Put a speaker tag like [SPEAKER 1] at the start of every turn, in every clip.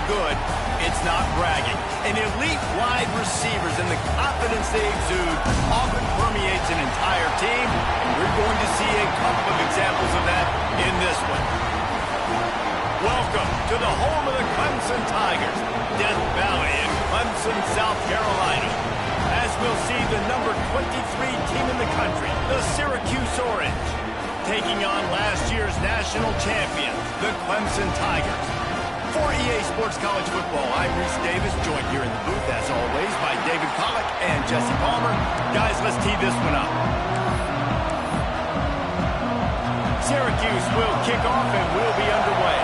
[SPEAKER 1] good, it's not bragging. And elite wide receivers and the confidence they exude often permeates an entire team, and we're going to see a couple of examples of that in this one. Welcome to the home of the Clemson Tigers, Death Valley in Clemson, South Carolina. As we'll see the number 23 team in the country, the Syracuse Orange, taking on last year's national champion, the Clemson Tigers. For EA Sports College Football, I'm Reese Davis, joined here in the booth, as always, by David Pollack and Jesse Palmer. Guys, let's tee this one up. Syracuse will kick off and we'll be underway.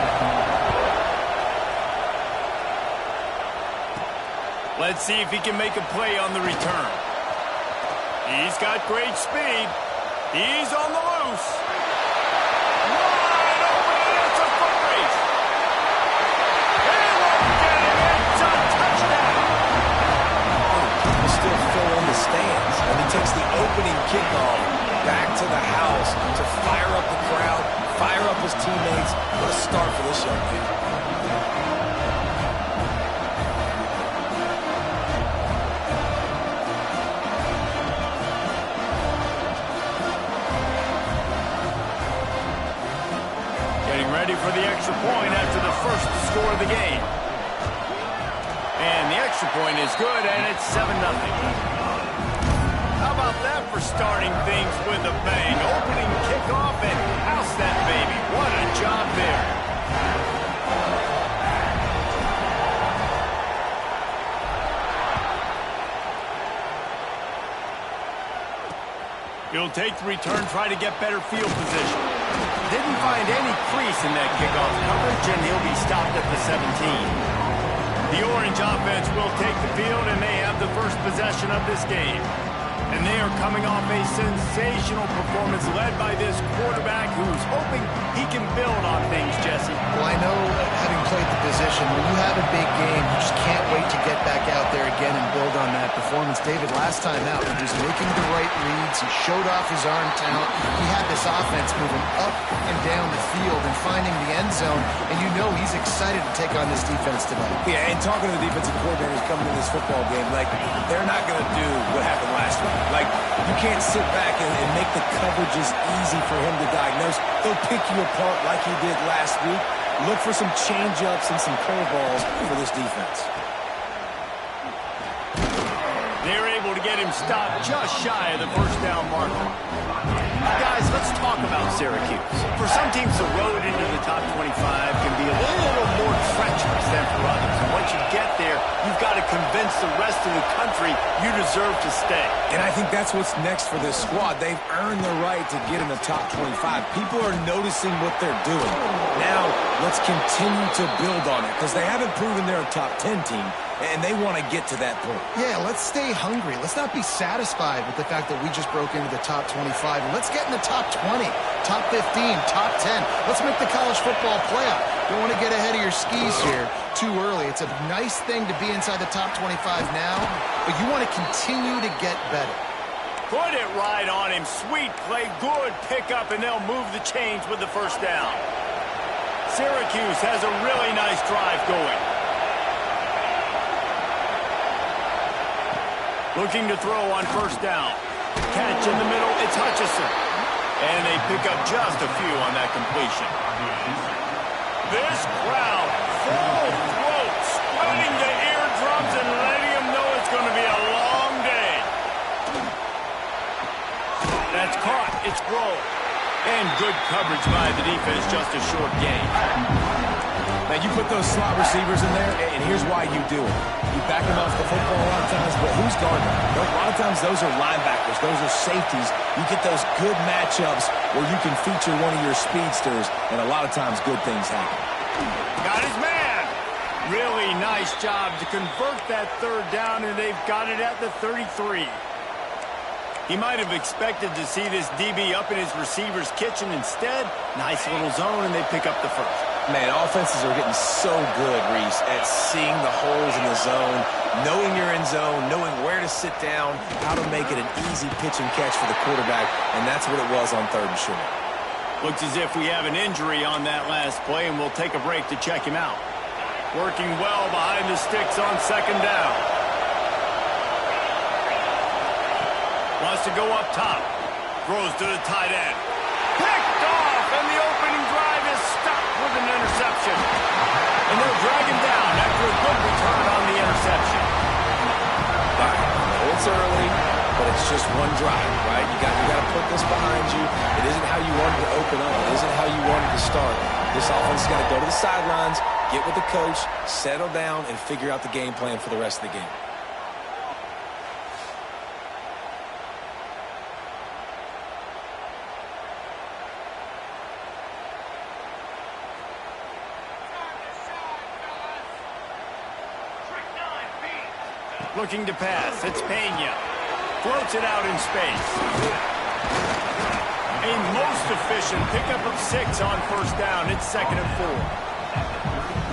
[SPEAKER 1] Let's see if he can make a play on the return. He's got great speed. He's on the loose. Wide open, it's a foot race. He won't get it. It's a touchdown.
[SPEAKER 2] People still fill in the stands, and he takes the opening kickoff back to the house to fire up the crowd, fire up his teammates. What a start for this young man.
[SPEAKER 1] Ready for the extra point after the first score of the game. And the extra point is good, and it's 7-0. How about that for starting things with a bang? Opening kickoff and house that baby. What a job there. He'll take the return, try to get better field position. Didn't find any crease in that kickoff coverage, and he'll be stopped at the 17. The Orange offense will take the field, and they have the first possession of this game. And they are coming off a sensational performance led by this quarterback who's hoping he can build on things, Jesse.
[SPEAKER 3] Well, I know, having played the position, when you have a big game, you just can't wait to get back out there again and build on that performance. David, last time out, he was making the right reads. He showed off his arm talent. He had this offense moving up and down the field and finding the end zone, and you know he's excited to take on this defense tonight.
[SPEAKER 2] Yeah, and talking to the defensive coordinators coming to this football game, like, they're not going to do what happened last week. Like, you can't sit back and make the coverages easy for him to diagnose. They'll pick you apart like he did last week. Look for some change-ups and some curveballs for this defense.
[SPEAKER 1] They're able to get him stopped just shy of the first down marker. Guys, let's talk about Syracuse. For some teams, the road into the top 25 can be a little more treacherous than for others. And once you get there, you've got to convince the rest of the country you deserve to stay.
[SPEAKER 2] And I think that's what's next for this squad. They've earned the right to get in the top 25. People are noticing what they're doing. Now, let's continue to build on it because they haven't proven they're a top 10 team, and they want to get to that point.
[SPEAKER 3] Yeah, let's stay hungry. Let's not be satisfied with the fact that we just broke into the top 25. Let's get in the top 20, top 15, top 10. Let's make the college football playoff. Don't want to get ahead of your skis here too early. It's a nice thing to be inside the top 25 now, but you want to continue to get better.
[SPEAKER 1] Put it right on him. Sweet play, good pickup, and they'll move the chains with the first down. Syracuse has a really nice drive going. Looking to throw on first down. Catch in the middle, it's Hutchinson. And they pick up just a few on that completion. This crowd, full throat, spreading the eardrums and letting them know it's going to be a long day. That's caught, it's rolled. And good coverage by the defense, just a short gain.
[SPEAKER 2] Now, you put those slot receivers in there, and here's why you do it. You back them off the football a lot of times, but who's guarding them? A lot of times, those are linebackers. Those are safeties. You get those good matchups where you can feature one of your speedsters, and a lot of times, good things happen.
[SPEAKER 1] Got his man. Really nice job to convert that third down, and they've got it at the 33. He might have expected to see this DB up in his receiver's kitchen. Instead, nice little zone, and they pick up the first.
[SPEAKER 2] Man, offenses are getting so good, Reese, at seeing the holes in the zone, knowing you're in zone, knowing where to sit down, how to make it an easy pitch and catch for the quarterback, and that's what it was on third and short.
[SPEAKER 1] Looks as if we have an injury on that last play, and we'll take a break to check him out. Working well behind the sticks on second down. Wants to go up top. Throws to the tight end. Picked off, and the opening drive is stopped with an interception. And they'll drag him down after a good return on the interception.
[SPEAKER 2] All right, I know it's early, but it's just one drive, right? You got to put this behind you. It isn't how you wanted to open up. It isn't how you wanted to start. This offense is going to go to the sidelines, get with the coach, settle down, and figure out the game plan for the rest of the game.
[SPEAKER 1] Looking to pass. It's Pena. Floats it out in space. A most efficient pickup of 6 on first down. It's 2nd and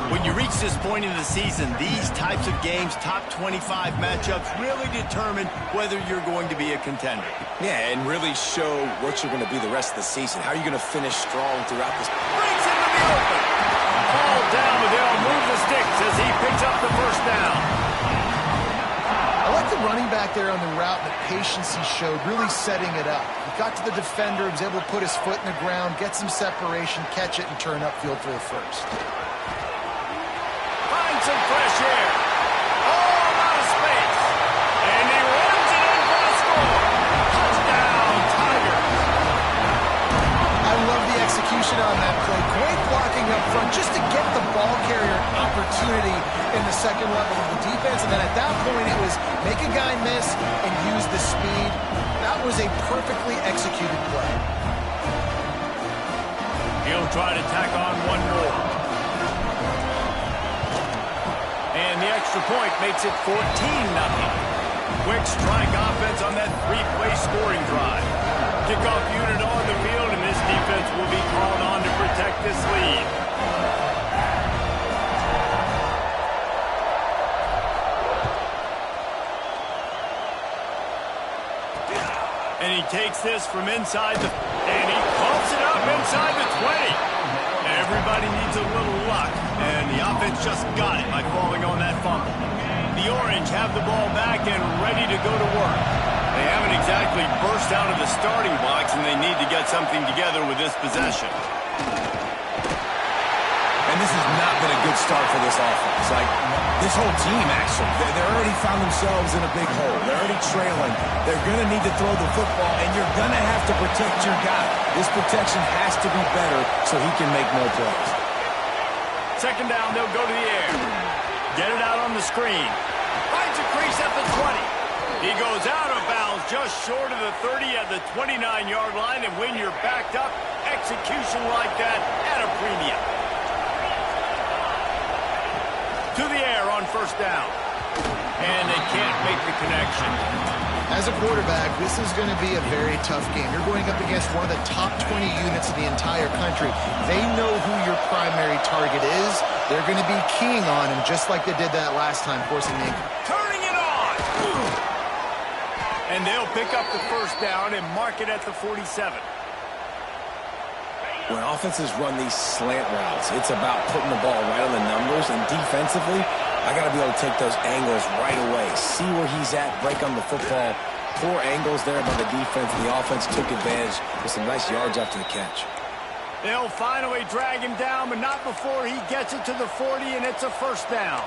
[SPEAKER 1] 4. When you reach this point in the season, these types of games, top 25 matchups, really determine whether you're going to be a contender.
[SPEAKER 2] Yeah, and really show what you're going to be the rest of the season. How are you going to finish strong throughout this?
[SPEAKER 1] Breaks into the open. Ball down, but they'll move the sticks as he picks up the first down.
[SPEAKER 3] I like the running back there on the route, the patience he showed, really setting it up. He got to the defender, was able to put his foot in the ground, get some separation, catch it, and turn upfield for the first.
[SPEAKER 1] Find some fresh air. All out of space. And he runs it in for the score. Touchdown, Tigers.
[SPEAKER 3] I love the execution on that play. Great blocking up front just to get the ball carrier an opportunity in the second level of the defense. And then at that point, it was make a guy miss and use the speed. That was a perfectly executed play.
[SPEAKER 1] He'll try to tack on one more. And the extra point makes it 14-0. Quick strike offense on that 3-play scoring drive. Kickoff unit on the field, and this defense will be called on to protect this lead. And he takes this from inside and he pumps it up inside the 20. Everybody needs a little luck, and the offense just got it by falling on that fumble. The Orange have the ball back and ready to go to work. They haven't exactly burst out of the starting blocks, and they need to get something together with this possession.
[SPEAKER 2] And this has not been a good start for this offense. Like, this whole team, actually, they already found themselves in a big hole. They're already trailing. They're going to need to throw the football, and you're going to have to protect your guy. This protection has to be better so he can make more plays.
[SPEAKER 1] Second down, they'll go to the air. Get it out on the screen. Finds a crease at the 20. He goes out of bounds just short of the 30 at the 29-yard line, and when you're backed up, execution like that at a premium. To the air on first down. And they can't make the connection.
[SPEAKER 3] As a quarterback, this is going to be a very tough game. You're going up against one of the top 20 units in the entire country. They know who your primary target is. They're going to be keying on him just like they did that last time, forcing the income.
[SPEAKER 1] Turning it on! And they'll pick up the first down and mark it at the 47.
[SPEAKER 2] When offenses run these slant routes, it's about putting the ball right on the numbers, and defensively, I got to be able to take those angles right away, see where he's at, break on the football. Poor angles there by the defense. The offense took advantage with some nice yards after the catch.
[SPEAKER 1] They'll finally drag him down, but not before he gets it to the 40, and it's a first down.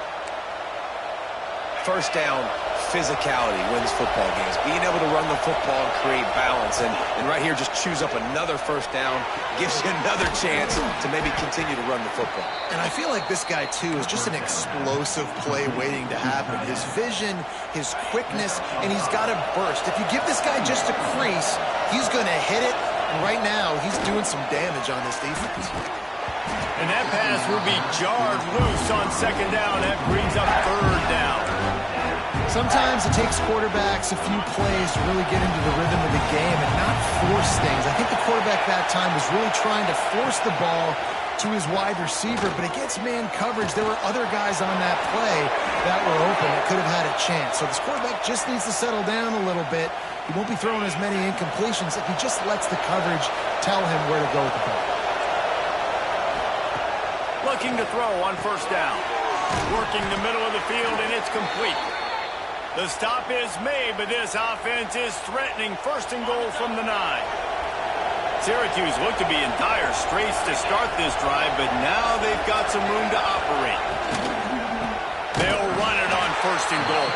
[SPEAKER 2] First down, physicality wins football games. Being able to run the football and create balance. And right here, just choose up another first down, gives you another chance to maybe continue to run the football.
[SPEAKER 3] And I feel like this guy, too, is just an explosive play waiting to happen. His vision, his quickness, and he's got a burst. If you give this guy just a crease, he's going to hit it. And right now, he's doing some damage on this defense.
[SPEAKER 1] And that pass will be jarred loose on second down. That brings up third down.
[SPEAKER 3] Sometimes it takes quarterbacks a few plays to really get into the rhythm of the game and not force things. I think the quarterback that time was really trying to force the ball to his wide receiver, but against man coverage, there were other guys on that play that were open that could have had a chance. So this quarterback just needs to settle down a little bit. He won't be throwing as many incompletions if he just lets the coverage tell him where to go with the ball.
[SPEAKER 1] Looking to throw on first down. Working the middle of the field, and it's complete. The stop is made, but this offense is threatening. First and goal from the 9. Syracuse looked to be in dire straits to start this drive, but now they've got some room to operate. They'll run it on first and goal.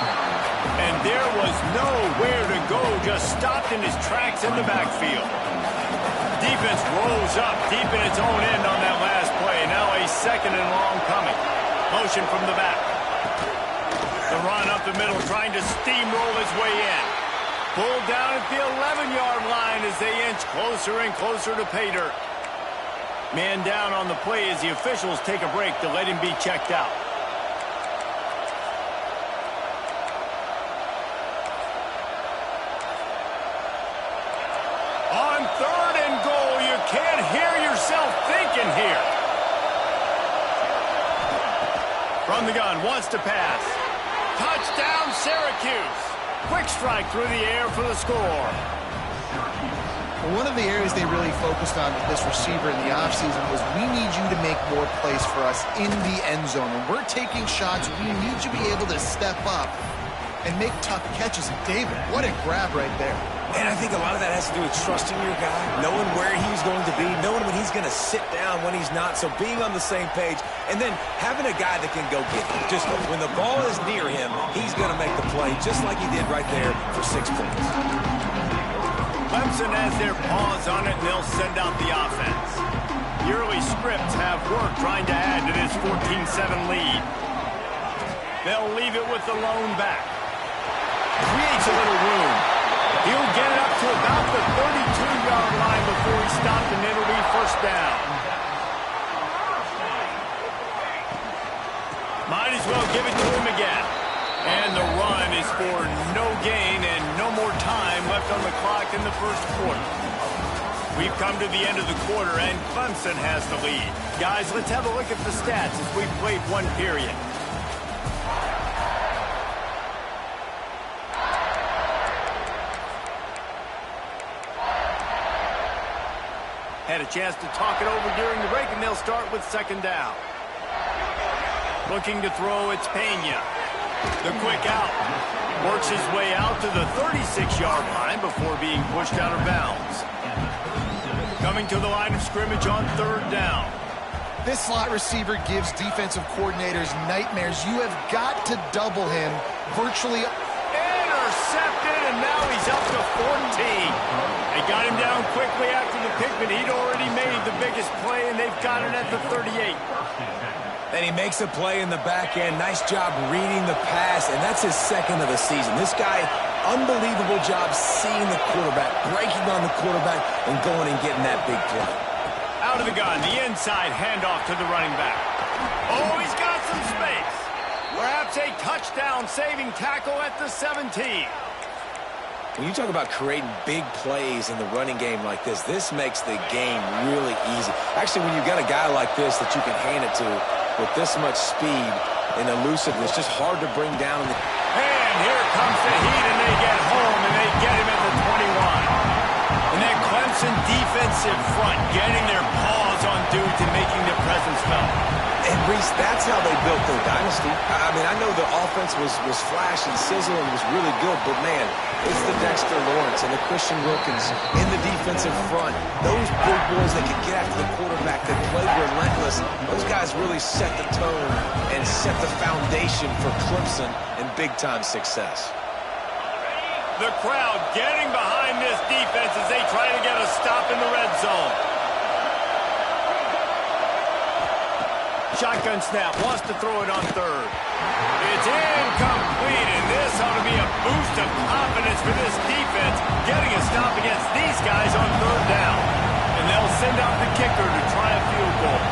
[SPEAKER 1] And there was nowhere to go, just stopped in his tracks in the backfield. Defense rolls up deep in its own end on that last play. Now a second and long coming. Motion from the back. The run up the middle, trying to steamroll his way in. Pulled down at the 11-yard line as they inch closer and closer to pay dirt. Man down on the play as the officials take a break to let him be checked out. On third and goal, you can't hear yourself thinking here. From the gun, wants to pass. Touchdown, Syracuse. Quick strike through the air for the score.
[SPEAKER 3] One of the areas they really focused on with this receiver in the offseason was we need you to make more plays for us in the end zone. When we're taking shots, we need you to be able to step up and make tough catches. And David, what a grab right there.
[SPEAKER 2] And I think a lot of that has to do with trusting your guy, knowing where he's going to be, knowing when he's going to sit down, when he's not. So being on the same page, and then having a guy that can go get it. Just when the ball is near him, he's going to make the play, just like he did right there for 6 points.
[SPEAKER 1] Clemson has their paws on it, and they'll send out the offense. The early scripts have worked trying to add to this 14-7 lead. They'll leave it with the lone back. Creates a little room. He'll get it up to about the 32-yard line before he stopped, and it'll be first down. Might as well give it to him again. And the run is for no gain and no more time left on the clock in the first quarter. We've come to the end of the quarter, and Clemson has the lead. Guys, let's have a look at the stats as we've played one period. Had a chance to talk it over during the break, and they'll start with second down. Looking to throw, it's Pena. The quick out. Works his way out to the 36-yard line before being pushed out of bounds. Coming to the line of scrimmage on third down.
[SPEAKER 3] This slot receiver gives defensive coordinators nightmares. You have got to double him virtually.
[SPEAKER 1] Intercepted, and now he's up to 14. They got him down quickly after the pick, but he'd already made the biggest play, and they've got it at the 38.
[SPEAKER 2] And he makes a play in the back end. Nice job reading the pass, and that's his second of the season. This guy, unbelievable job seeing the quarterback, breaking on the quarterback, and going and getting that big play.
[SPEAKER 1] Out of the gun, the inside handoff to the running back. Oh, he's got some space. Perhaps a touchdown-saving tackle at the 17.
[SPEAKER 2] When you talk about creating big plays in the running game like this makes the game really easy. Actually, when you've got a guy like this that you can hand it to with this much speed and elusiveness, just hard to bring down.
[SPEAKER 1] And here comes the heat, and they get home, and they get him at the 21. And that Clemson defensive front getting their paws on dudes and making their presence felt.
[SPEAKER 2] And, Reese, that's how they built their dynasty. I mean, I know the offense was flash and sizzle and was really good, but, man, it's the Dexter Lawrence and the Christian Wilkins in the defensive front. Those big boys that can get after the quarterback, that play relentless, those guys really set the tone and set the foundation for Clemson and big-time success.
[SPEAKER 1] The crowd getting behind this defense as they try to get a stop in the red zone. Shotgun snap, wants to throw it on third. It's incomplete, and this ought to be a boost of confidence for this defense, getting a stop against these guys on third down. And they'll send out the kicker to try a field goal.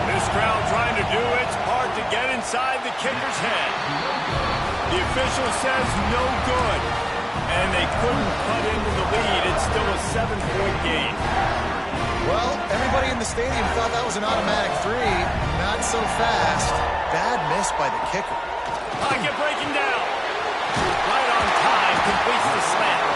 [SPEAKER 1] This crowd trying to do its part to get inside the kicker's head. The official says no good, and they couldn't cut into the lead. It's still a 7-point game.
[SPEAKER 3] Well, everybody in the stadium thought that was an automatic 3. Not so fast. Bad miss by the kicker.
[SPEAKER 1] Pocket breaking down. Right on time, completes the slant.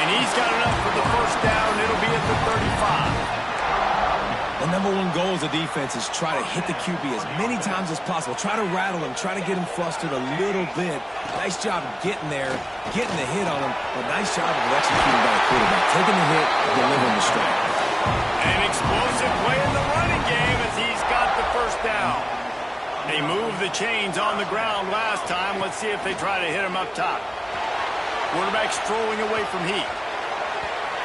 [SPEAKER 1] And he's got enough for the first down. It'll be at the 35.
[SPEAKER 2] And number one goal as a defense is try to hit the QB as many times as possible. Try to rattle him. Try to get him flustered a little bit. Nice job getting there, getting the hit on him, but nice job of executing by the quarterback. Taking the hit, delivering the strike.
[SPEAKER 1] An explosive play in the running game as he's got the first down. They moved the chains on the ground last time. Let's see if they try to hit him up top. Quarterback strolling away from heat.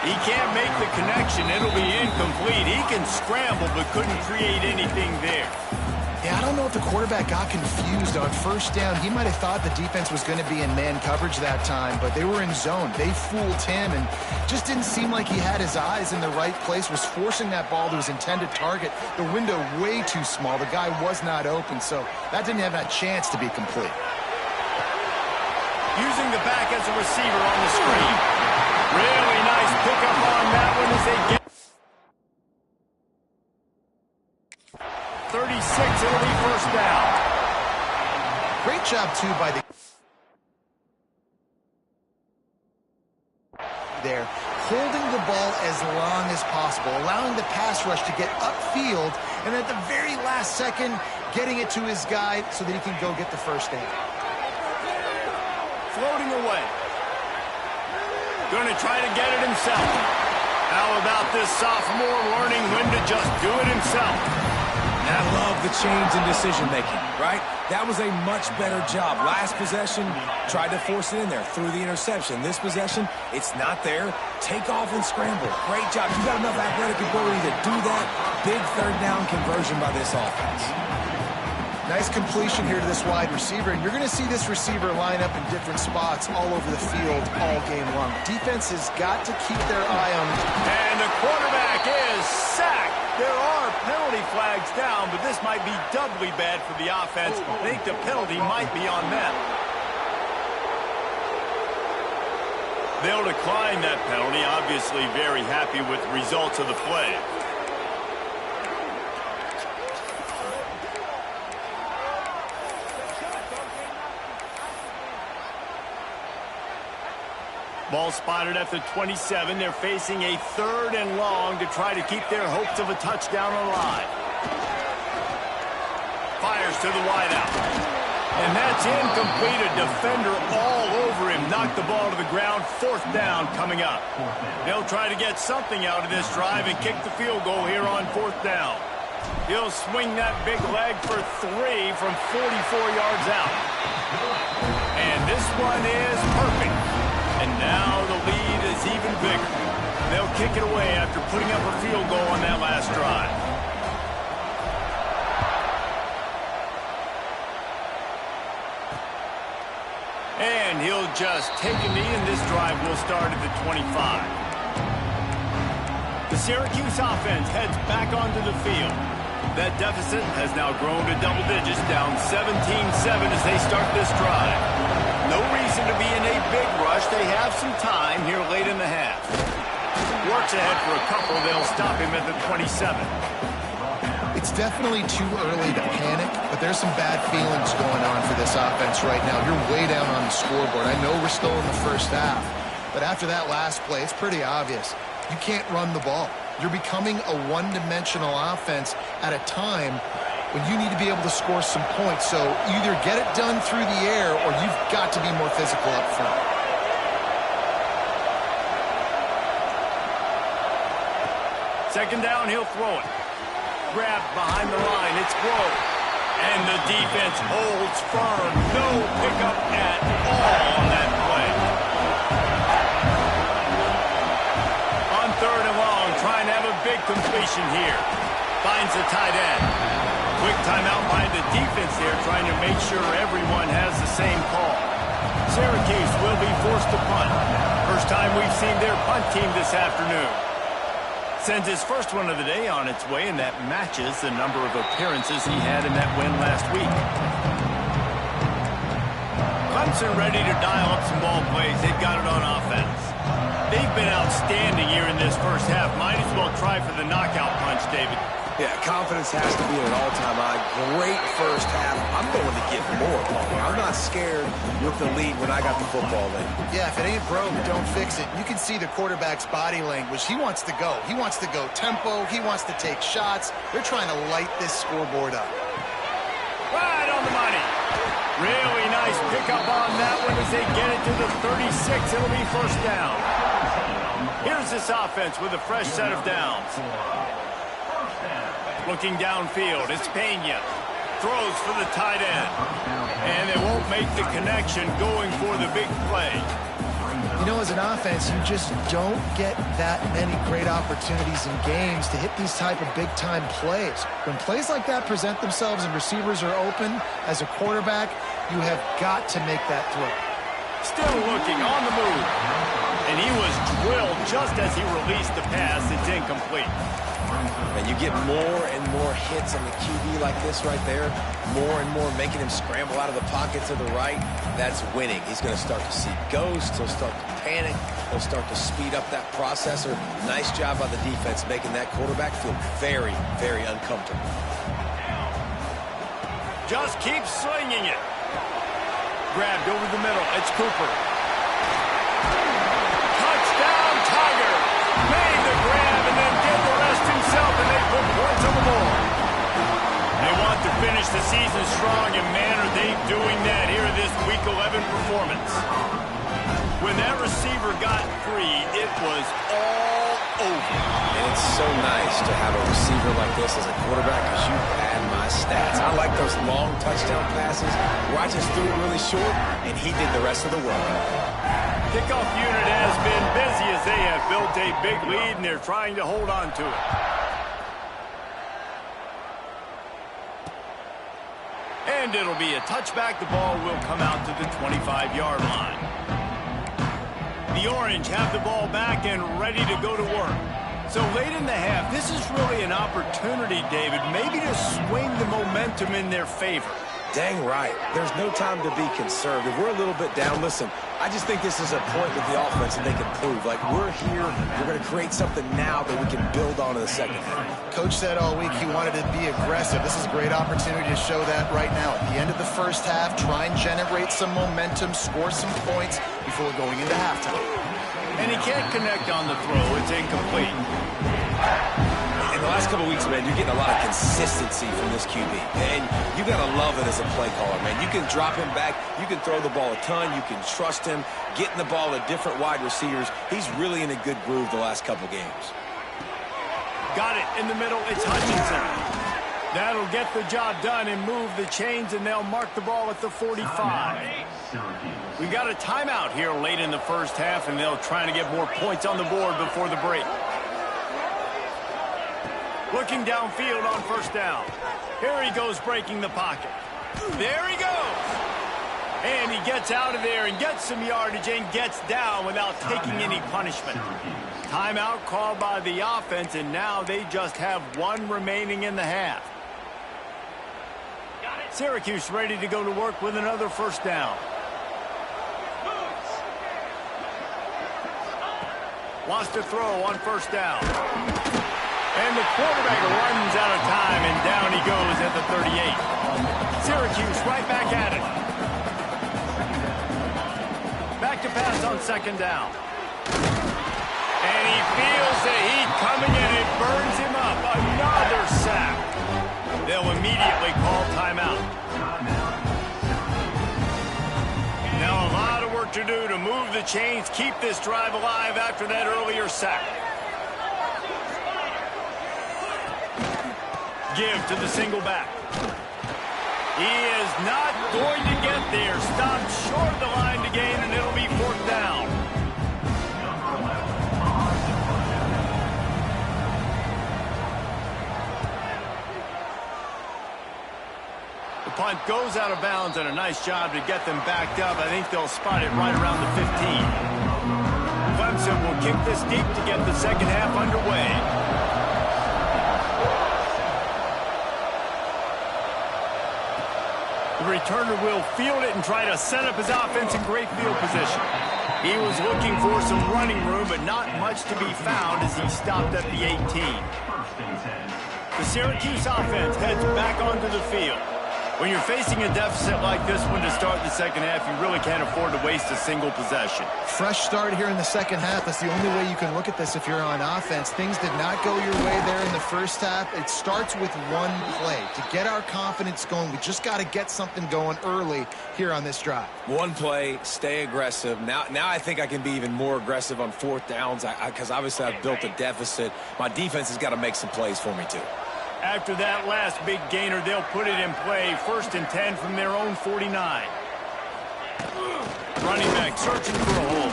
[SPEAKER 1] He can't make the connection. It'll be incomplete. He can scramble, but couldn't create anything there.
[SPEAKER 3] Yeah, I don't know if the quarterback got confused on first down. He might have thought the defense was going to be in man coverage that time, but they were in zone. They fooled him and just didn't seem like he had his eyes in the right place, was forcing that ball to his intended target. The window way too small. The guy was not open, so that didn't have that chance to be complete.
[SPEAKER 1] Using the back as a receiver on the screen. Really nice pickup on that one as they get 36. It'll be first down.
[SPEAKER 3] Great job, too, by the there, holding the ball as long as possible, allowing the pass rush to get upfield, and at the very last second, getting it to his guy so that he can go get the first down.
[SPEAKER 1] Floating away. Going to try to get it himself. How about this sophomore learning when to just do it himself?
[SPEAKER 2] And I love the change in decision-making, right? That was a much better job. Last possession, tried to force it in there, threw the interception. This possession, it's not there. Take off and scramble. Great job. You got enough athletic ability to do that. Big third down conversion by this offense.
[SPEAKER 3] Nice completion here to this wide receiver, and you're going to see this receiver line up in different spots all over the field all game long. Defense has got to keep their eye on him.
[SPEAKER 1] And the quarterback is sacked. There are penalty flags down, but this might be doubly bad for the offense. I think the penalty might be on them. They'll decline that penalty, obviously very happy with the results of the play. Ball spotted at the 27. They're facing a 3rd and long to try to keep their hopes of a touchdown alive. Fires to the wideout. And that's incomplete. A defender all over him. Knocked the ball to the ground. 4th down coming up. They'll try to get something out of this drive and kick the field goal here on 4th down. He'll swing that big leg for 3 from 44 yards out. And this one is perfect. And now the lead is even bigger. They'll kick it away after putting up a field goal on that last drive. And he'll just take a knee, and this drive will start at the 25. The Syracuse offense heads back onto the field. That deficit has now grown to double digits, down 17-7 as they start this drive. No reason to be in a big rush. They have some time here late in the half. Works ahead for a couple. They'll stop him at the 27.
[SPEAKER 3] It's definitely too early to panic, but there's some bad feelings going on for this offense right now. You're way down on the scoreboard. I know we're still in the first half, but after that last play, it's pretty obvious. You can't run the ball. You're becoming a one-dimensional offense at a time when you need to be able to score some points. So either get it done through the air or you've got to be more physical up front.
[SPEAKER 1] Second down, he'll throw it. Grabbed behind the line. It's Grove. And the defense holds firm. No pickup at all on that play. On 3rd and long, trying to have a big completion here. Finds the tight end. Quick timeout by the defense here, trying to make sure everyone has the same call. Syracuse will be forced to punt. First time we've seen their punt team this afternoon. Sends his first one of the day on its way, and that matches the number of appearances he had in that win last week. Clemson ready to dial up some ball plays. They've got it on offense. They've been outstanding here in this first half. Might as well try for the knockout punch, David.
[SPEAKER 2] Yeah, confidence has to be at an all-time high. Great first half. I'm going to get more, Paul. I'm not scared with the lead when I got the football in.
[SPEAKER 3] Yeah, if it ain't broke, don't fix it. You can see the quarterback's body language. He wants to go. He wants to go tempo. He wants to take shots. They're trying to light this scoreboard up.
[SPEAKER 1] Right on the money. Really nice pickup on that one as they get it to the 36. It'll be first down. Here's this offense with a fresh set of downs. Looking downfield, it's Pena. Throws for the tight end. And they won't make the connection going for the big play.
[SPEAKER 3] You know, as an offense, you just don't get that many great opportunities in games to hit these type of big-time plays. When plays like that present themselves and receivers are open, as a quarterback, you have got to make that throw.
[SPEAKER 1] Still looking on the move. And he was drilled just as he released the pass. It's incomplete.
[SPEAKER 2] And you get more and more hits on the QB like this right there, more and more making him scramble out of the pocket to the right. That's winning. He's going to start to see ghosts. He'll start to panic. He'll start to speed up that processor. Nice job by the defense making that quarterback feel very, very uncomfortable.
[SPEAKER 1] Just keep slinging it. Grabbed over the middle. It's Cooper. Touchdown, Tiger. Made the grab and then did the rest himself, and they put points on the board. They want to finish the season strong, and man, are they doing that here in this Week 11 performance. When that receiver got free, it was all over.
[SPEAKER 2] And it's so nice to have a receiver like this as a quarterback because you had my stats. I like those long touchdown passes where I just threw it really short, and he did the rest of the work.
[SPEAKER 1] Kickoff unit has been busy as they have built a big lead, and they're trying to hold on to it. And it'll be a touchback. The ball will come out to the 25-yard line. The Orange have the ball back and ready to go to work. So late in the half, this is really an opportunity, David, maybe to swing the momentum in their favor.
[SPEAKER 2] Dang right. There's no time to be conservative. We're a little bit down. Listen, I just think this is a point with the offense that they can prove. Like, we're here. We're going to create something now that we can build on in the second half.
[SPEAKER 3] Coach said all week he wanted to be aggressive. This is a great opportunity to show that right now. At the end of the first half, try and generate some momentum, score some points before going into halftime.
[SPEAKER 1] And he can't connect on the throw. It's incomplete.
[SPEAKER 2] In the last couple of weeks, man, you're getting a lot of consistency from this QB. And you got to love it as a play caller, man. You can drop him back. You can throw the ball a ton. You can trust him, getting the ball to different wide receivers. He's really in a good groove the last couple games.
[SPEAKER 1] Got it in the middle. It's Hutchinson. That'll get the job done and move the chains, and they'll mark the ball at the 45. We got a timeout here late in the first half, and they'll try to get more points on the board before the break. Looking downfield on first down. Here he goes breaking the pocket. There he goes. And he gets out of there and gets some yardage and gets down without taking any punishment. Timeout called by the offense, and now they just have one remaining in the half. Syracuse ready to go to work with another first down. Wants to throw on first down. And the quarterback runs out of time, and down he goes at the 38. Syracuse right back at it. Back to pass on second down. And he feels the heat coming, and it burns him up. Another sack. They'll immediately call timeout. Now a lot of work to do to move the chains, keep this drive alive after that earlier sack. Give to the single back. He is not going to get there. Stopped short of the line to gain, and it'll be fourth down. The punt goes out of bounds, and a nice job to get them backed up. I think they'll spot it right around the 15. Clemson will kick this deep to get the second half underway. The returner will field it and try to set up his offense in great field position. He was looking for some running room, but not much to be found as he stopped at the 18. The Syracuse offense heads back onto the field. When you're facing a deficit like this one to start the second half, you really can't afford to waste a single possession.
[SPEAKER 3] Fresh start here in the second half. That's the only way you can look at this if you're on offense. Things did not go your way there in the first half. It starts with one play. To get our confidence going, we just got to get something going early here on this drive.
[SPEAKER 2] One play, stay aggressive. Now I think I can be even more aggressive on fourth downs because obviously I've built a deficit. My defense has got to make some plays for me too.
[SPEAKER 1] After that last big gainer, they'll put it in play. 1st and 10 from their own 49. Running back searching for a hole.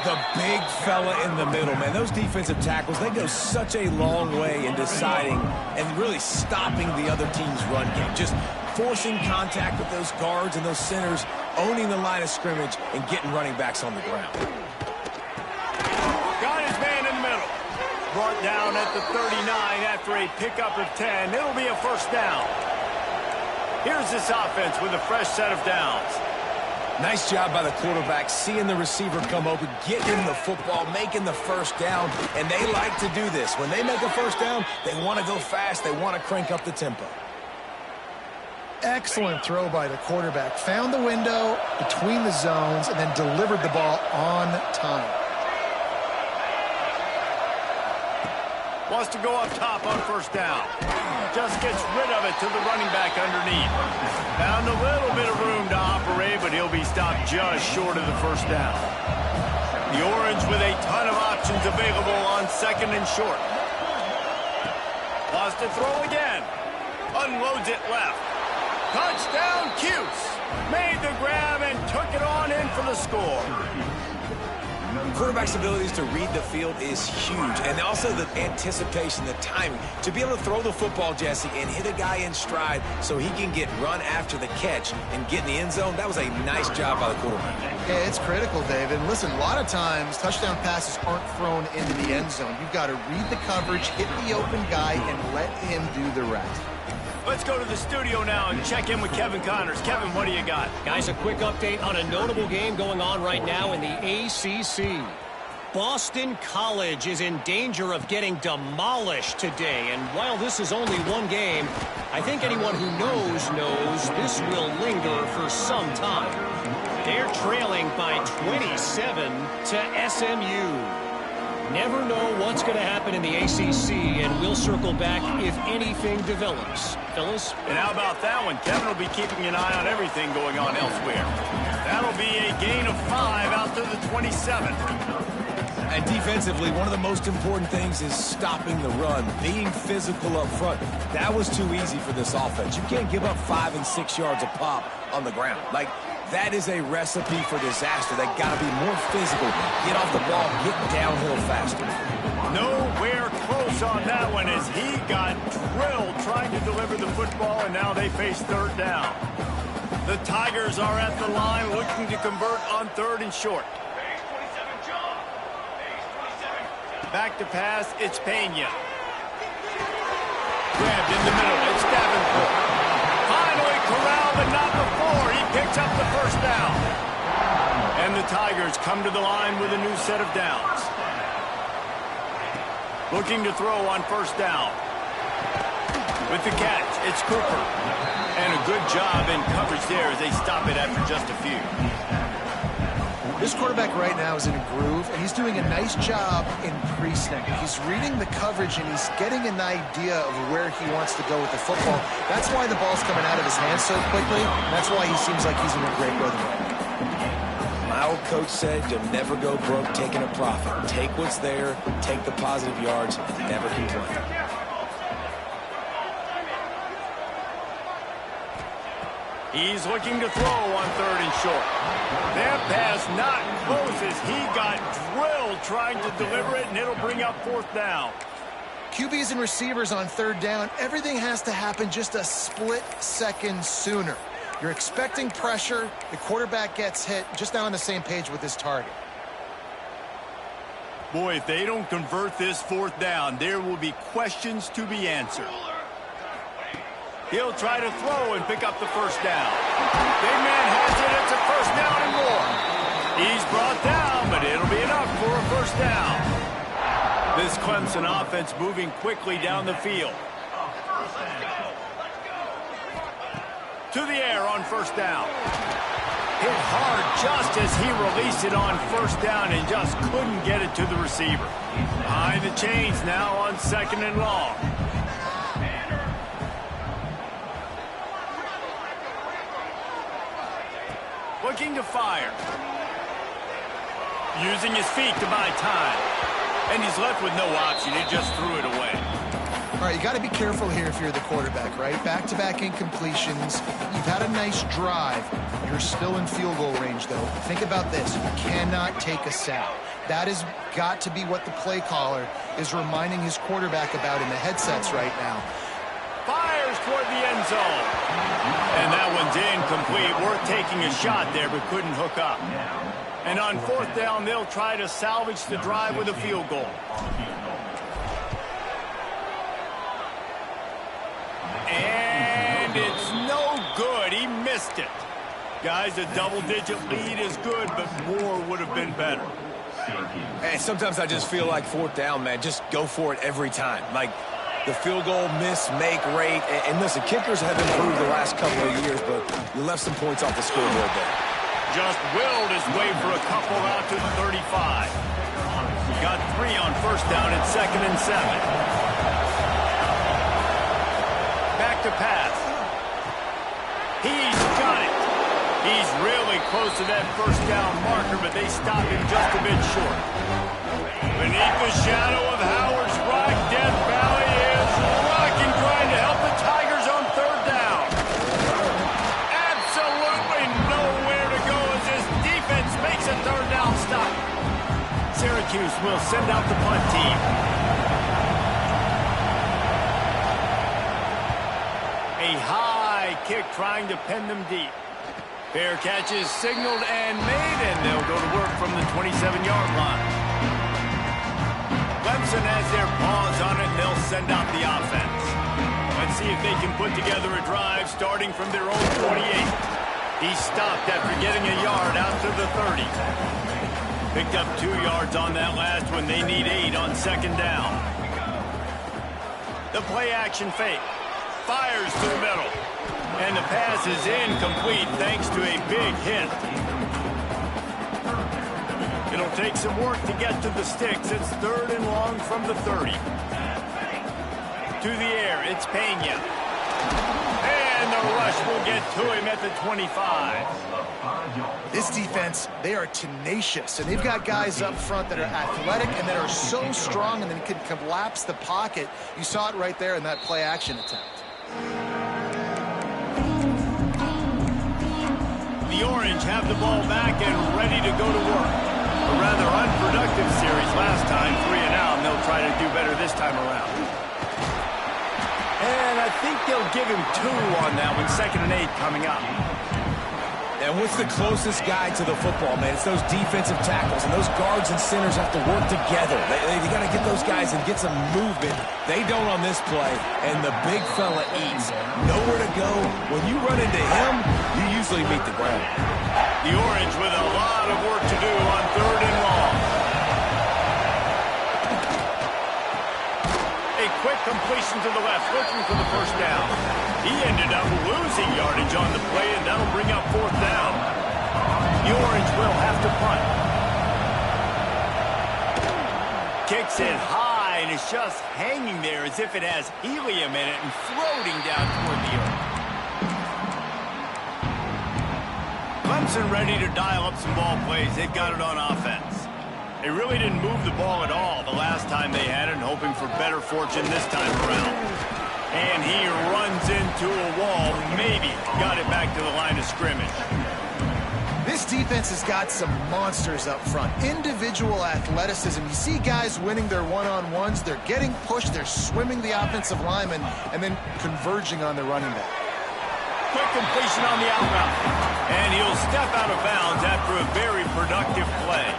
[SPEAKER 2] The big fella in the middle, man. Those defensive tackles, they go such a long way in deciding and really stopping the other team's run game. Just forcing contact with those guards and those centers, owning the line of scrimmage, and getting running backs on the ground.
[SPEAKER 1] Got his man in the middle. Brought down at the 39 after a pickup of 10. It'll be a first down. Here's this offense with a fresh set of downs.
[SPEAKER 2] Nice job by the quarterback, seeing the receiver come open, getting him the football, making the first down, and they like to do this. When they make a first down, they want to go fast. They want to crank up the tempo.
[SPEAKER 3] Excellent throw by the quarterback. Found the window between the zones and then delivered the ball on time.
[SPEAKER 1] Wants to go up top on first down. Just gets rid of it to the running back underneath. Found a little bit of room to operate, but he'll be stopped just short of the first down. The Orange with a ton of options available on 2nd and short. Wants to throw again. Unloads it left. Touchdown, Cuse. Made the grab and took it on in for the score.
[SPEAKER 2] Quarterback's abilities to read the field is huge, and also the anticipation, the timing. To be able to throw the football, Jesse, and hit a guy in stride so he can get run after the catch and get in the end zone, that was a nice job by the quarterback.
[SPEAKER 3] Yeah, it's critical, David. And listen, a lot of times touchdown passes aren't thrown into the end zone. You've got to read the coverage, hit the open guy, and let him do the rest.
[SPEAKER 1] Let's go to the studio now and check in with Kevin Connors. Kevin, what do you got?
[SPEAKER 4] Guys, a quick update on a notable game going on right now in the ACC. Boston College is in danger of getting demolished today. And while this is only one game, I think anyone who knows this will linger for some time. They're trailing by 27 to SMU. Never know what's going to happen in the ACC, and we'll circle back if anything develops. Fellas?
[SPEAKER 1] And how about that one? Kevin will be keeping an eye on everything going on elsewhere. That'll be a gain of 5 out to the 27.
[SPEAKER 2] And defensively, one of the most important things is stopping the run, being physical up front. That was too easy for this offense. You can't give up 5 and 6 yards a pop on the ground. Like, that is a recipe for disaster. They got to be more physical, get off the ball, get downhill faster.
[SPEAKER 1] Nowhere close on that one as he got drilled trying to deliver the football, and now they face 3rd down. The Tigers are at the line looking to convert on 3rd and short. Back to pass, it's Pena. Grabbed in the middle, it's Davenport. Finally corralled, but not before. He picks up the first down. And the Tigers come to the line with a new set of downs. Looking to throw on first down. With the catch, it's Cooper. And a good job in coverage there as they stop it after just a few.
[SPEAKER 3] This quarterback right now is in a groove, and he's doing a nice job in pre-snap. He's reading the coverage, and he's getting an idea of where he wants to go with the football. That's why the ball's coming out of his hands so quickly. That's why he seems like he's in a great rhythm.
[SPEAKER 2] My old coach said, you'll never go broke taking a profit. Take what's there, take the positive yards, and never complain.
[SPEAKER 1] He's looking to throw on 3rd and short. That pass not close as he got drilled trying to deliver it, and it'll bring up 4th down.
[SPEAKER 3] QBs and receivers on 3rd down, everything has to happen just a split second sooner. You're expecting pressure, the quarterback gets hit, just now on the same page with his target.
[SPEAKER 1] Boy, if they don't convert this 4th down, there will be questions to be answered. He'll try to throw and pick up the first down. Big man has it. It's a first down and more. He's brought down, but it'll be enough for a first down. This Clemson offense moving quickly down the field. To the air on first down. Hit hard just as he released it on first down and just couldn't get it to the receiver. Behind the chains now on second and long. Looking to fire. Using his feet to buy time. And he's left with no option. He just threw it away.
[SPEAKER 3] All right, you got to be careful here if you're the quarterback, right? Back-to-back incompletions. You've had a nice drive. You're still in field goal range, though. Think about this. You cannot take a sack. That has got to be what the play caller is reminding his quarterback about in the headsets right now.
[SPEAKER 1] Fires toward the end zone. And that one's incomplete. Worth taking a shot there, but couldn't hook up. And on fourth down, they'll try to salvage the drive with a field goal. And it's no good. He missed it. Guys, a double-digit lead is good, but more would have been better.
[SPEAKER 2] Hey, sometimes I just feel like fourth down, man. Just go for it every time. Like the field goal miss-make rate. And listen, kickers have improved the last couple of years, but you left some points off the scoreboard there.
[SPEAKER 1] Just willed his way for a couple out to the 35. Got 3 on first down at 2nd and 7. Back to pass. He's got it. He's really close to that first down marker, but they stop him just a bit short. Beneath the shadow of Howard's Rock, Death Valley is rocking, trying to help the Tigers on third down. Absolutely nowhere to go as this defense makes a third down stop. Syracuse will send out the punt team. A high kick trying to pen them deep. Fair catch is signaled and made, and they'll go to work from the 27-yard line. Clemson has their paws on it, and they'll send out the offense. Let's see if they can put together a drive starting from their own 28. He stopped after getting a yard out to the 30. Picked up 2 yards on that last one. They need 8 on second down. The play-action fake. Fires to the middle. And the pass is incomplete thanks to a big hit. It'll take some work to get to the sticks. It's 3rd and long from the 30. To the air, it's Pena. And the rush will get to him at the 25.
[SPEAKER 3] This defense, they are tenacious, and they've got guys up front that are athletic and that are so strong and then can collapse the pocket. You saw it right there in that play-action attempt.
[SPEAKER 1] The Orange have the ball back and ready to go to work. A rather unproductive series last time, 3 and out, and they'll try to do better this time around. And I think they'll give him 2 on that one, 2nd and 8 coming up.
[SPEAKER 2] And what's the closest guy to the football, man? It's those defensive tackles, and those guards and centers have to work together. They got to get those guys and get some movement. They don't on this play, and the big fella eats. Nowhere to go. When you run into him, you usually meet the ground.
[SPEAKER 1] The Orange with a lot of work to do on 3rd and long. A quick completion to the left, looking for the first down. He ended up losing yardage on the play, and that'll bring up 4th down. The Orange will have to punt. Kicks it high, and it's just hanging there as if it has helium in it and floating down toward the earth. Clemson ready to dial up some ball plays. They've got it on offense. They really didn't move the ball at all the last time they had it, hoping for better fortune this time around. And he runs into a wall, maybe got it back to the line of scrimmage.
[SPEAKER 3] This defense has got some monsters up front. Individual athleticism. You see guys winning their one-on-ones. They're getting pushed. They're swimming the offensive lineman and then converging on the running back.
[SPEAKER 1] Quick completion on the out route. And he'll step out of bounds after a very productive play.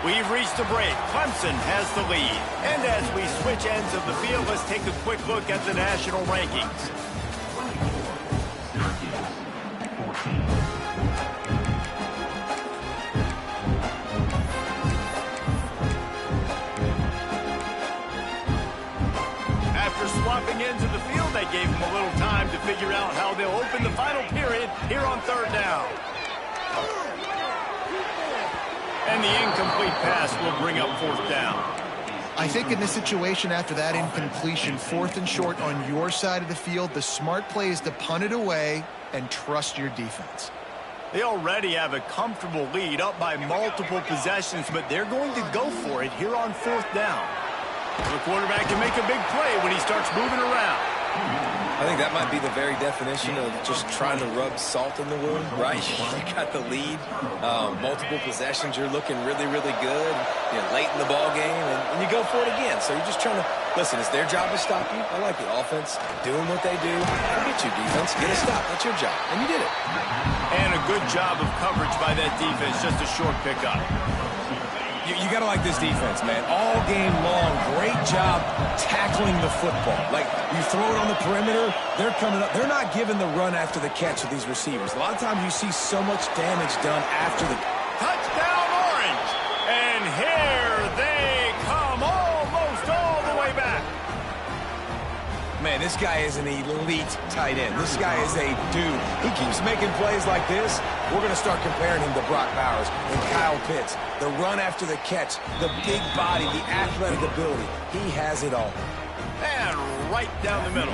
[SPEAKER 1] We've reached a break. Clemson has the lead. And as we switch ends of the field, let's take a quick look at the national rankings. figure out how they'll open the final period here on third down. And the incomplete pass will bring up fourth down.
[SPEAKER 3] I think in this situation, after that incompletion, 4th and short on your side of the field, the smart play is to punt it away and trust your defense.
[SPEAKER 1] They already have a comfortable lead up by multiple possessions, but they're going to go for it here on fourth down. The quarterback can make a big play when he starts moving around.
[SPEAKER 2] I think that might be the very definition of just trying to rub salt in the wound, right? You got the lead, multiple possessions, you're looking really, really good, late in the ball game, and you go for it again. So you're just trying to, listen, it's their job to stop you. I like the offense doing what they do. Forget you, defense. Get a stop. That's your job. And you did it.
[SPEAKER 1] And a good job of coverage by that defense, just a short pickup.
[SPEAKER 2] You got to like this defense, man. All game long, great job tackling the football. Like, you throw it on the perimeter, they're coming up. They're not giving the run after the catch of these receivers. A lot of times you see so much damage done after the...
[SPEAKER 1] Touchdown, Orange! And here they come, almost all the way back.
[SPEAKER 2] Man, this guy is an elite tight end. This guy is a dude. He keeps making plays like this. We're going to start comparing him to Brock Bowers and Kyle Pitts. The run after the catch, the big body, the athletic ability. He has it all.
[SPEAKER 1] And right down the middle.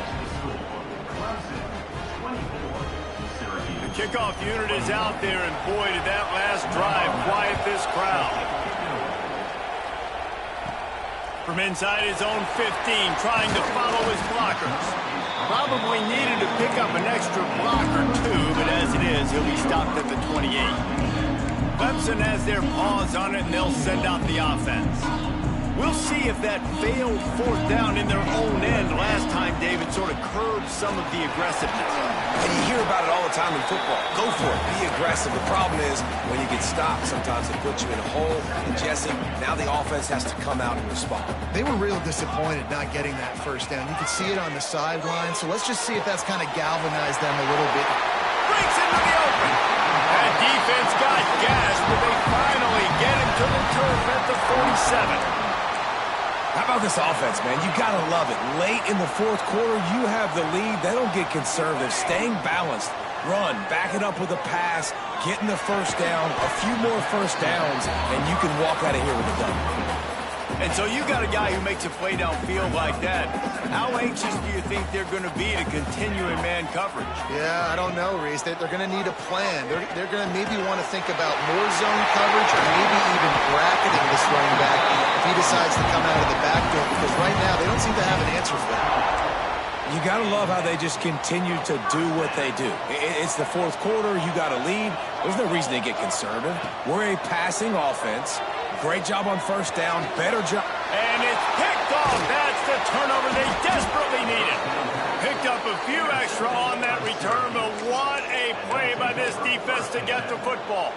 [SPEAKER 1] The kickoff unit is out there, and boy, did that last drive quiet this crowd. From inside his own 15, trying to follow his blockers. Probably needed to pick up an extra block or two, but as it is, he'll be stopped at the 28. Clemson has their paws on it, and they'll send out the offense. We'll see if that failed fourth down in their own end last time, David, sort of curbed some of the aggressiveness.
[SPEAKER 2] And you hear about it all the time in football. Go for it. Be aggressive. The problem is when you get stopped, sometimes it puts you in a hole. And Jesse, now the offense has to come out and respond.
[SPEAKER 3] They were real disappointed not getting that first down. You could see it on the sideline. So let's just see if that's kind of galvanized them a little bit.
[SPEAKER 1] Breaks into the open. That defense got gassed, but they finally get him to the turf at the 47.
[SPEAKER 2] How about this offense, man? You got to love it. Late in the fourth quarter, you have the lead. They don't get conservative. Staying balanced. Run. Back it up with a pass. Getting the first down. A few more first downs, and you can walk out of here with a dub.
[SPEAKER 1] And so you got a guy who makes a play downfield like that. How anxious do you think they're going to be to continue in man coverage?
[SPEAKER 3] Yeah, I don't know, Reese. They're going to need a plan. They're going to maybe want to think about more zone coverage or maybe even bracketing this running back if he decides to come out of the backfield, because right now they don't seem to have an answer for that.
[SPEAKER 2] You got to love how they just continue to do what they do. It's the fourth quarter. You got a lead. There's no reason to get conservative. We're a passing offense. Great job on first down. Better job.
[SPEAKER 1] And it's picked off. That's the turnover they desperately needed. Picked up a few extra on that return, but what a play by this defense to get the football.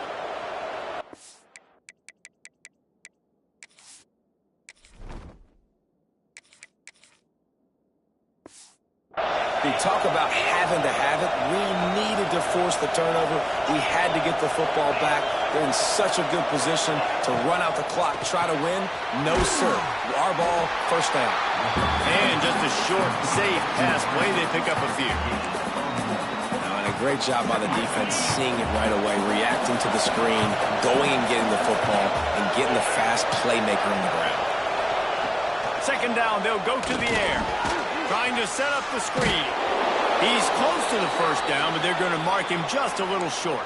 [SPEAKER 2] They talk about having to have it. We needed to force the turnover. We had to get the football back. They're in such a good position to run out the clock, try to win. No, sir. Our ball, first down.
[SPEAKER 1] And just a short, safe pass play. They pick up a few.
[SPEAKER 2] And a great job by the defense seeing it right away, reacting to the screen, going and getting the football, and getting the fast playmaker on the ground.
[SPEAKER 1] Second down, they'll go to the air. Trying to set up the screen. He's close to the first down, but they're going to mark him just a little short.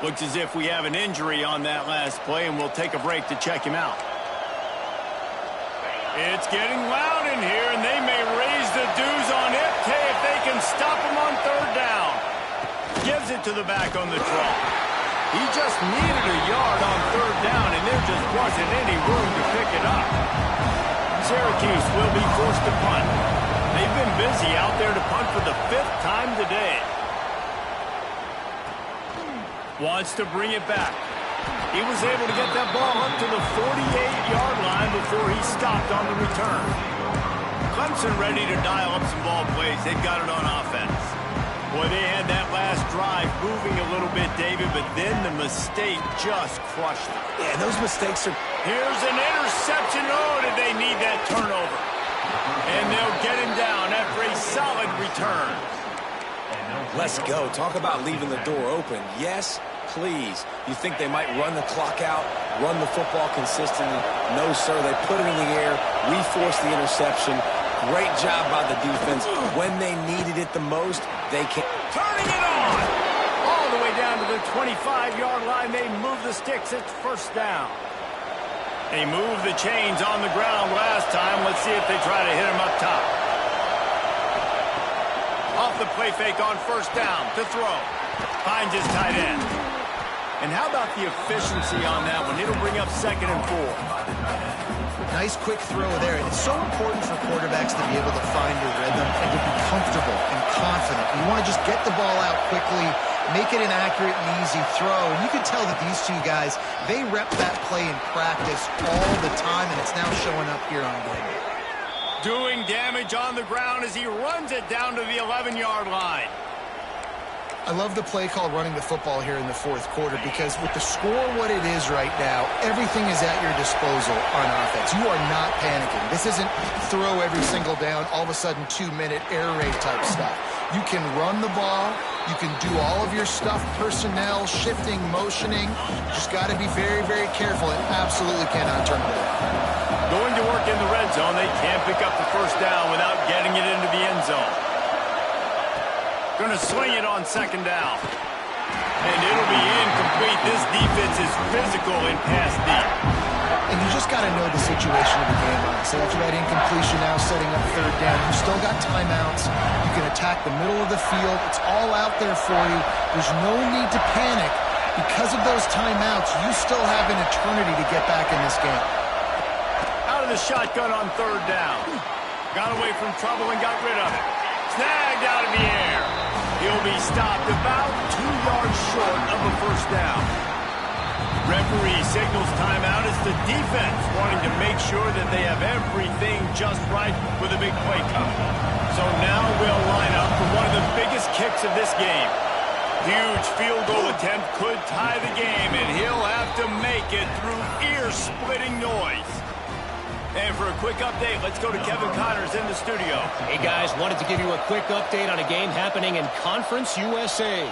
[SPEAKER 1] Looks as if we have an injury on that last play, and we'll take a break to check him out. It's getting loud in here, and they may raise the dues on Ipke if they can stop him on third down. Gives it to the back on the draw. He just needed a yard on third down, and there just wasn't any room to pick it up. Syracuse will be forced to punt. They've been busy out there to punt for the 5th time today. Wants to bring it back. He was able to get that ball up to the 48-yard line before he stopped on the return. Clemson ready to dial up some ball plays. They've got it on offense. Boy, they had that last drive moving a little bit, David, but then the mistake just crushed them.
[SPEAKER 2] Yeah, those mistakes are...
[SPEAKER 1] Here's an interception. Oh, did they need that turnover? And they'll get him down after a solid return.
[SPEAKER 2] Let's go. Talk about leaving the door open. Yes, please. You think they might run the clock out, run the football consistently? No, sir. They put it in the air. We forced the interception. Great job by the defense. When they needed it the most, they came.
[SPEAKER 1] Turning it on! All the way down to the 25-yard line. They move the sticks. It's first down. They moved the chains on the ground last time. Let's see if they try to hit him up top. Off the play fake on first down to throw. Finds his tight end. And how about the efficiency on that one? It'll bring up 2nd and 4.
[SPEAKER 3] Nice quick throw there. And it's so important for quarterbacks to be able to find their rhythm and to be comfortable and confident. You want to just get the ball out quickly, make it an accurate and easy throw. And you can tell that these two guys, they rep that play in practice all the time, and it's now showing up here on game day.
[SPEAKER 1] Doing damage on the ground as he runs it down to the 11-yard line.
[SPEAKER 3] I love the play call running the football here in the fourth quarter because with the score what it is right now, everything is at your disposal on offense. You are not panicking. This isn't throw every single down, all of a sudden 2-minute air raid type stuff. You can run the ball. You can do all of your stuff, personnel, shifting, motioning. Just got to be very, very careful and absolutely cannot turn it over.
[SPEAKER 1] Going to work in the red zone. They can't pick up the first down without getting it into the end zone. Going to swing it on 2nd down. And it'll be incomplete. This defense is physical in pass deep.
[SPEAKER 3] And you just got to know the situation of the game, honestly. After that incompletion now setting up 3rd down, you still got timeouts. You can attack the middle of the field. It's all out there for you. There's no need to panic. Because of those timeouts, you still have an eternity to get back in this game.
[SPEAKER 1] Out of the shotgun on 3rd down. Got away from trouble and got rid of it. Snagged out of the air. He'll be stopped about 2 yards short of the first down. Referee signals timeout as the defense wanting to make sure that they have everything just right with a big play coming. So now we'll line up for one of the biggest kicks of this game. Huge field goal attempt could tie the game, and he'll have to make it through ear-splitting noise. And for a quick update, let's go to Kevin Connors in the studio.
[SPEAKER 4] Hey, guys, wanted to give you a quick update on a game happening in Conference USA.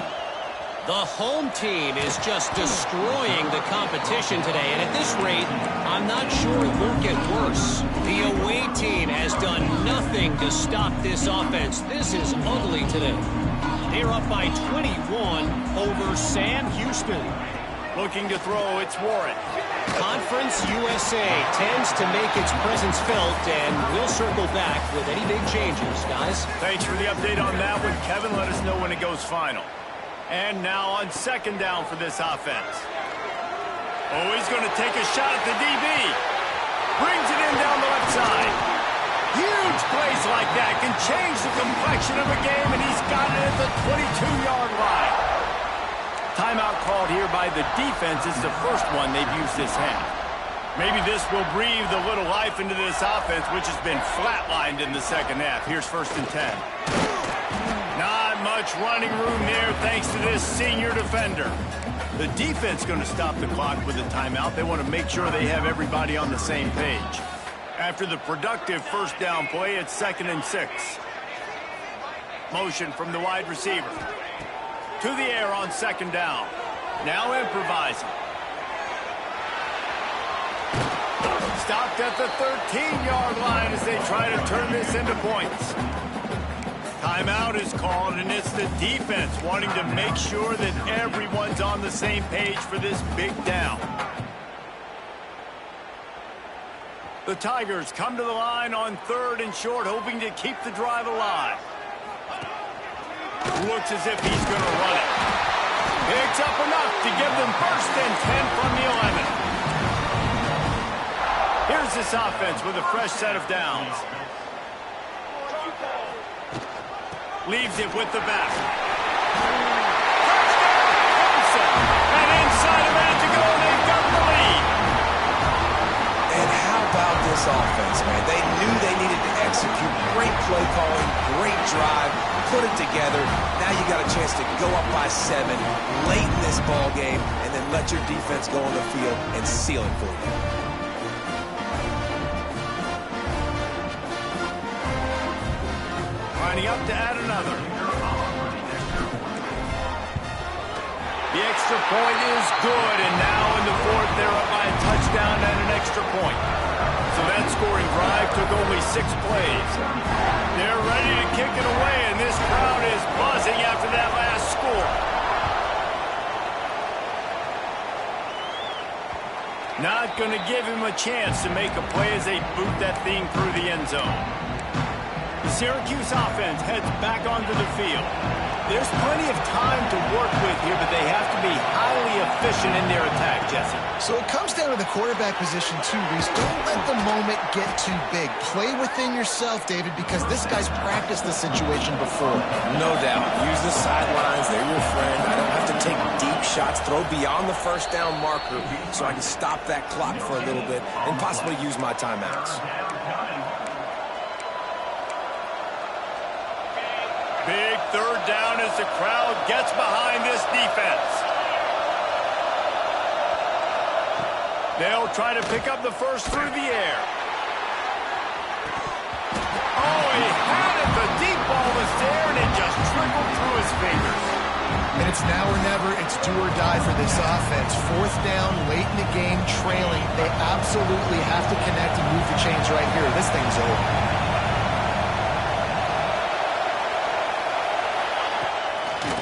[SPEAKER 4] The home team is just destroying the competition today, and at this rate, I'm not sure it won't get worse. The away team has done nothing to stop this offense. This is ugly today. They're up by 21 over Sam Houston.
[SPEAKER 1] Looking to throw, it's Warren.
[SPEAKER 4] Conference USA tends to make its presence felt, and we'll circle back with any big changes, guys.
[SPEAKER 1] Thanks for the update on that one, Kevin. Let us know when it goes final. And now on 2nd down for this offense. Oh, he's going to take a shot at the DB. Brings it in down the left side. Huge plays like that can change the complexion of a game, and he's got it at the 22-yard line. Timeout called here by the defense. It's the first one they've used this half. Maybe this will breathe a little life into this offense, which has been flatlined in the 2nd half. Here's 1st and 10. Not much running room there thanks to this senior defender. The defense going to stop the clock with a timeout. They want to make sure they have everybody on the same page. After the productive first down play, it's 2nd and 6. Motion from the wide receiver. To the air on 2nd down. Now improvising. Stopped at the 13-yard line as they try to turn this into points. Timeout is called, and it's the defense wanting to make sure that everyone's on the same page for this big down. The Tigers come to the line on 3rd and short, hoping to keep the drive alive. Looks as if he's going to run it. Picks up enough to give them 1st and 10 from the 11. Here's this offense with a fresh set of downs. Leaves it with the back. Clemson! And inside a minute to go, they've got the lead.
[SPEAKER 2] And how about this offense, man? They knew they needed to execute. Great play calling, great drive, put it together. Now you got a chance to go up by 7 late in this ball game and then let your defense go on the field and seal it for you.
[SPEAKER 1] Lining up to add another. extra point is good, and now in the fourth, they're up by a touchdown and an extra point. So that scoring drive took only 6 plays. They're ready to kick it away, and this crowd is buzzing after that last score. Not going to give him a chance to make a play as they boot that thing through the end zone. The Syracuse offense heads back onto the field. There's plenty of time to work with here, but they have to be highly efficient in their attack, Jesse.
[SPEAKER 3] So it comes down to the quarterback position too, Reese. Don't let the moment get too big. Play within yourself, David, because this guy's practiced the situation before.
[SPEAKER 2] No doubt. Use the sidelines. They're your friend. I don't have to take deep shots. Throw beyond the first down marker so I can stop that clock for a little bit and possibly use my timeouts.
[SPEAKER 1] Big third down as the crowd gets behind this defense. They'll try to pick up the first through the air. Oh, he had it. The deep ball was there, and it just trickled through his fingers.
[SPEAKER 3] And it's now or never. It's do or die for this offense. Fourth down, late in the game, trailing. They absolutely have to connect and move the chains right here. This thing's over.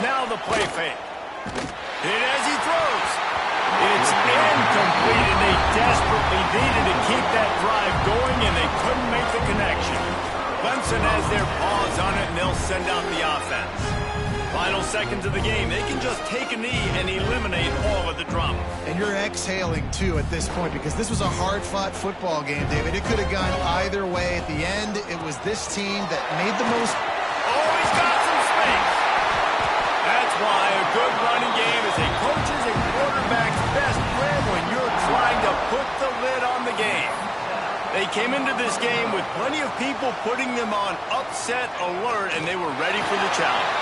[SPEAKER 1] Now the play fake. And as he throws, it's incomplete, and they desperately needed to keep that drive going, and they couldn't make the connection. Clemson has their paws on it, and they'll send out the offense. Final seconds of the game. They can just take a knee and eliminate all of the drama.
[SPEAKER 3] And you're exhaling, too, at this point, because this was a hard-fought football game, David. It could have gone either way. At the end, it was this team that made the most.
[SPEAKER 1] Oh, he's got some space. That's why a good running game is a coach's and quarterback's best friend when you're trying to put the lid on the game. They came into this game with plenty of people putting them on upset alert, and they were ready for the challenge.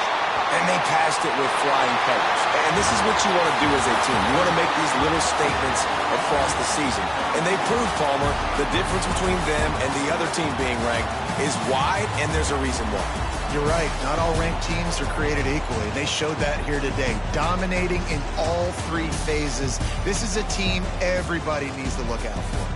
[SPEAKER 2] And they passed it with flying colors. And this is what you want to do as a team. You want to make these little statements across the season. And they proved, Palmer, the difference between them and the other team being ranked is wide, and there's a reason why.
[SPEAKER 3] You're right. Not all ranked teams are created equally. They showed that here today, dominating in all 3 phases. This is a team everybody needs to look out for.